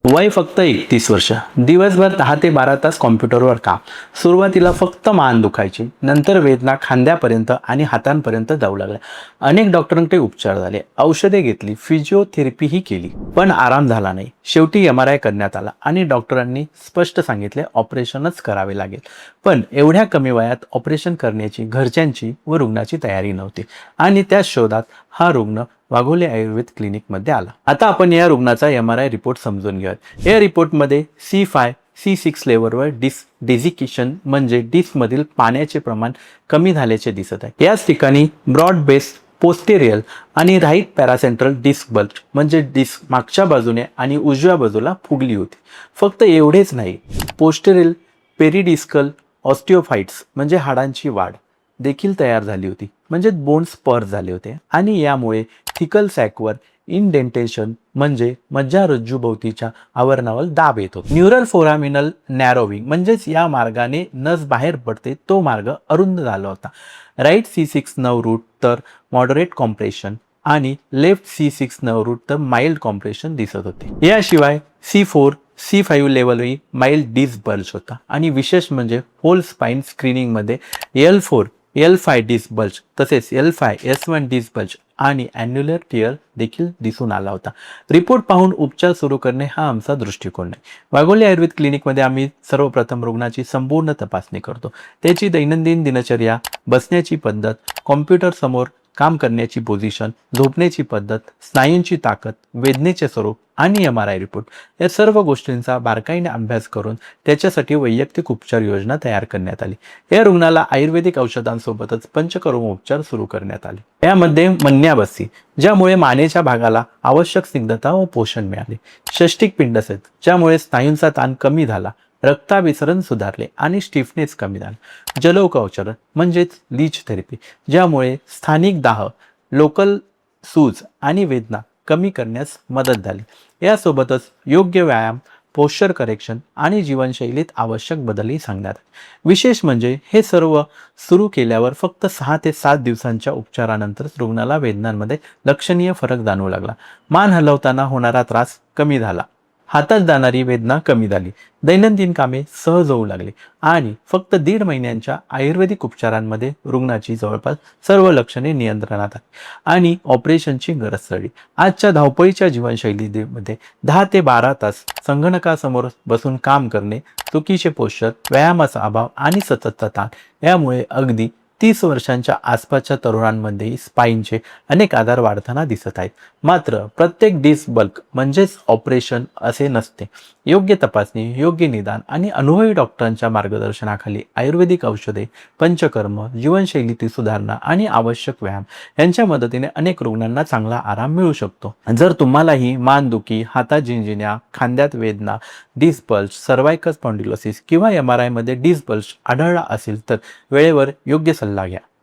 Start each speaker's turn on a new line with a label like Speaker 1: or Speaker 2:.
Speaker 1: वय फक्त 31 वर्ष. दिवसभर 10 ते 12 तास कॉम्प्युटरवर काम. सुरुवातीला फक्त मान दुखायची, नंतर वेदना खांद्यापर्यंत आणि हातांपर्यंत जाऊ लागल्या. अनेक डॉक्टरांकडे उपचार झाले, औषधे घेतली, फिजिओथेरपीही केली, पण आराम झाला नाही. शेवटी MRI करण्यात आला आणि डॉक्टरांनी स्पष्ट सांगितले ऑपरेशनच करावे लागेल. पण एवढ्या कमी वयात ऑपरेशन करण्याची घरच्यांची व रुग्णाची तयारी नव्हती आणि त्या शोधात हा रुग्ण वाघोली आयुर्वेद क्लिनिकमध्ये आला. आता आपण या रुग्णाचा MRI रिपोर्ट समजून घेऊयात. या रिपोर्टमध्ये C5 C6 लेवलवर डेझिकेशन म्हणजे डिस्कमधील पाण्याचे प्रमाण कमी झाल्याचे दिसत आहे. याच ठिकाणी ब्रॉड बेस पोस्टेरियल आणि राईट पॅरासेंट्रल डिस्क बल्ज म्हणजे डिस्क मागच्या बाजूने आणि उजव्या बाजूला फुगली होती. फक्त एवढेच नाही, पोस्टेरियल पेरिडिस्कल ऑस्टिओफाइट्स म्हणजे हाडांची वाढ देखील तयार झाली होती, म्हणजे बोन्स पर झाले होते आणि यामुळे थिकल सॅकवर इंडेंटेशन म्हणजे मज्जारज्जूभोवतीच्या आवरणावर दाब येतो. न्यूरल फोरामिनल नॅरोविंग म्हणजेच या मार्गाने नस बाहेर पडते तो मार्ग अरुंद झाला होता. राईट C6 नर्व रूट तर मॉडरेट कॉम्प्रेशन आणि लेफ्ट C6 नर्व रूट तर माइल्ड कॉम्प्रेशन दिसत होते. याशिवाय C4 C5 लेवलही mild disk bulge होता आणि विशेष म्हणजे होल स्पाइन स्क्रीनिंगमध्ये L4 L5 डिस्क बल्ज तसेच L5 S1 डिस्क बल्ज आणि ॲन्युलर टियर देखील दिसून आला होता. रिपोर्ट पाहून उपचार सुरू करणे हा आमचा दृष्टिकोन आहे. वाघोली आयुर्वेद क्लिनिकमध्ये आम्ही सर्वप्रथम रुग्णाची संपूर्ण तपासणी करतो. त्याची दैनंदिन दिनचर्या, बसण्याची पद्धत, कॉम्प्युटर समोर काम करण्याची पोझिशन, झोपण्याची पद्धत, स्नायूंची ताकद, वेदनेचे स्वरूप आणि MRI रिपोर्ट या सर्व गोष्टींचा बारकाईने अभ्यास करून त्याच्यासाठी वैयक्तिक उपचार योजना तयार करण्यात आली. या रुग्णाला आयुर्वेदिक औषधांसोबतच पंचकर्म उपचार सुरू करण्यात आले. यामध्ये मन्याबस्सी ज्यामुळे मानेच्या भागाला आवश्यक स्निग्धता व पोषण मिळाले, षष्टिक पिंडसेत ज्यामुळे स्नायूंचा ताण कमी झाला, रक्ताभिसरण सुधारले आणि स्टिफनेस कमी झाला, जलौकाउचरण म्हणजेच लीच थेरपी ज्यामुळे स्थानिक दाह, लोकल सूज आणि वेदना कमी करण्यास मदत झाली. यासोबतच योग्य व्यायाम, पोश्चर करेक्शन आणि जीवनशैलीत आवश्यक बदलही सांगण्यात आले. विशेष म्हणजे हे सर्व सुरू केल्यावर फक्त 6 ते 7 दिवसांच्या उपचारानंतरच रुग्णाला वेदनांमध्ये लक्षणीय फरक जाणवू लागला. मान हलवताना होणारा त्रास कमी झाला, हातात जाणारी वेदना कमी झाली, दैनंदिन कामे सहज होऊ लागली आणि फक्त 1.5 महिन्यांच्या आयुर्वेदिक उपचारांमध्ये रुग्णाची जवळपास सर्व लक्षणे नियंत्रणात आली आणि ऑपरेशनची गरज पडली. आजच्या धावपळीच्या जीवनशैलीमध्ये 10 ते 12 तास संगणकासमोर बसून काम करणे, चुकीचे पोश्चर, व्यायामाचा अभाव आणि सततचा ताण यामुळे अगदी 30 वर्षांच्या आसपासच्या तरुणांमध्येही स्पाईनचे अनेक आजार वाढताना दिसत आहेत. मात्र प्रत्येक डिस्क बल्क म्हणजेच ऑपरेशन असे नसते. योग्य तपासणी, योग्य निदान आणि अनुभवी डॉक्टरांच्या मार्गदर्शनाखाली आयुर्वेदिक औषधे, पंचकर्म, जीवनशैलीतील सुधारणा आणि आवश्यक व्यायाम यांच्या मदतीने अनेक रुग्णांना चांगला आराम मिळू शकतो. जर तुम्हालाही मानदुखी, हातात झिंझिण्या, खांद्यात वेदना, डिस्क बल्ज, सर्व्हायकल स्पॉन्डिलोसिस किंवा MRI मध्ये डिस्क बल्ज आढळला असेल तर वेळेवर योग्य सल्ला घ्या.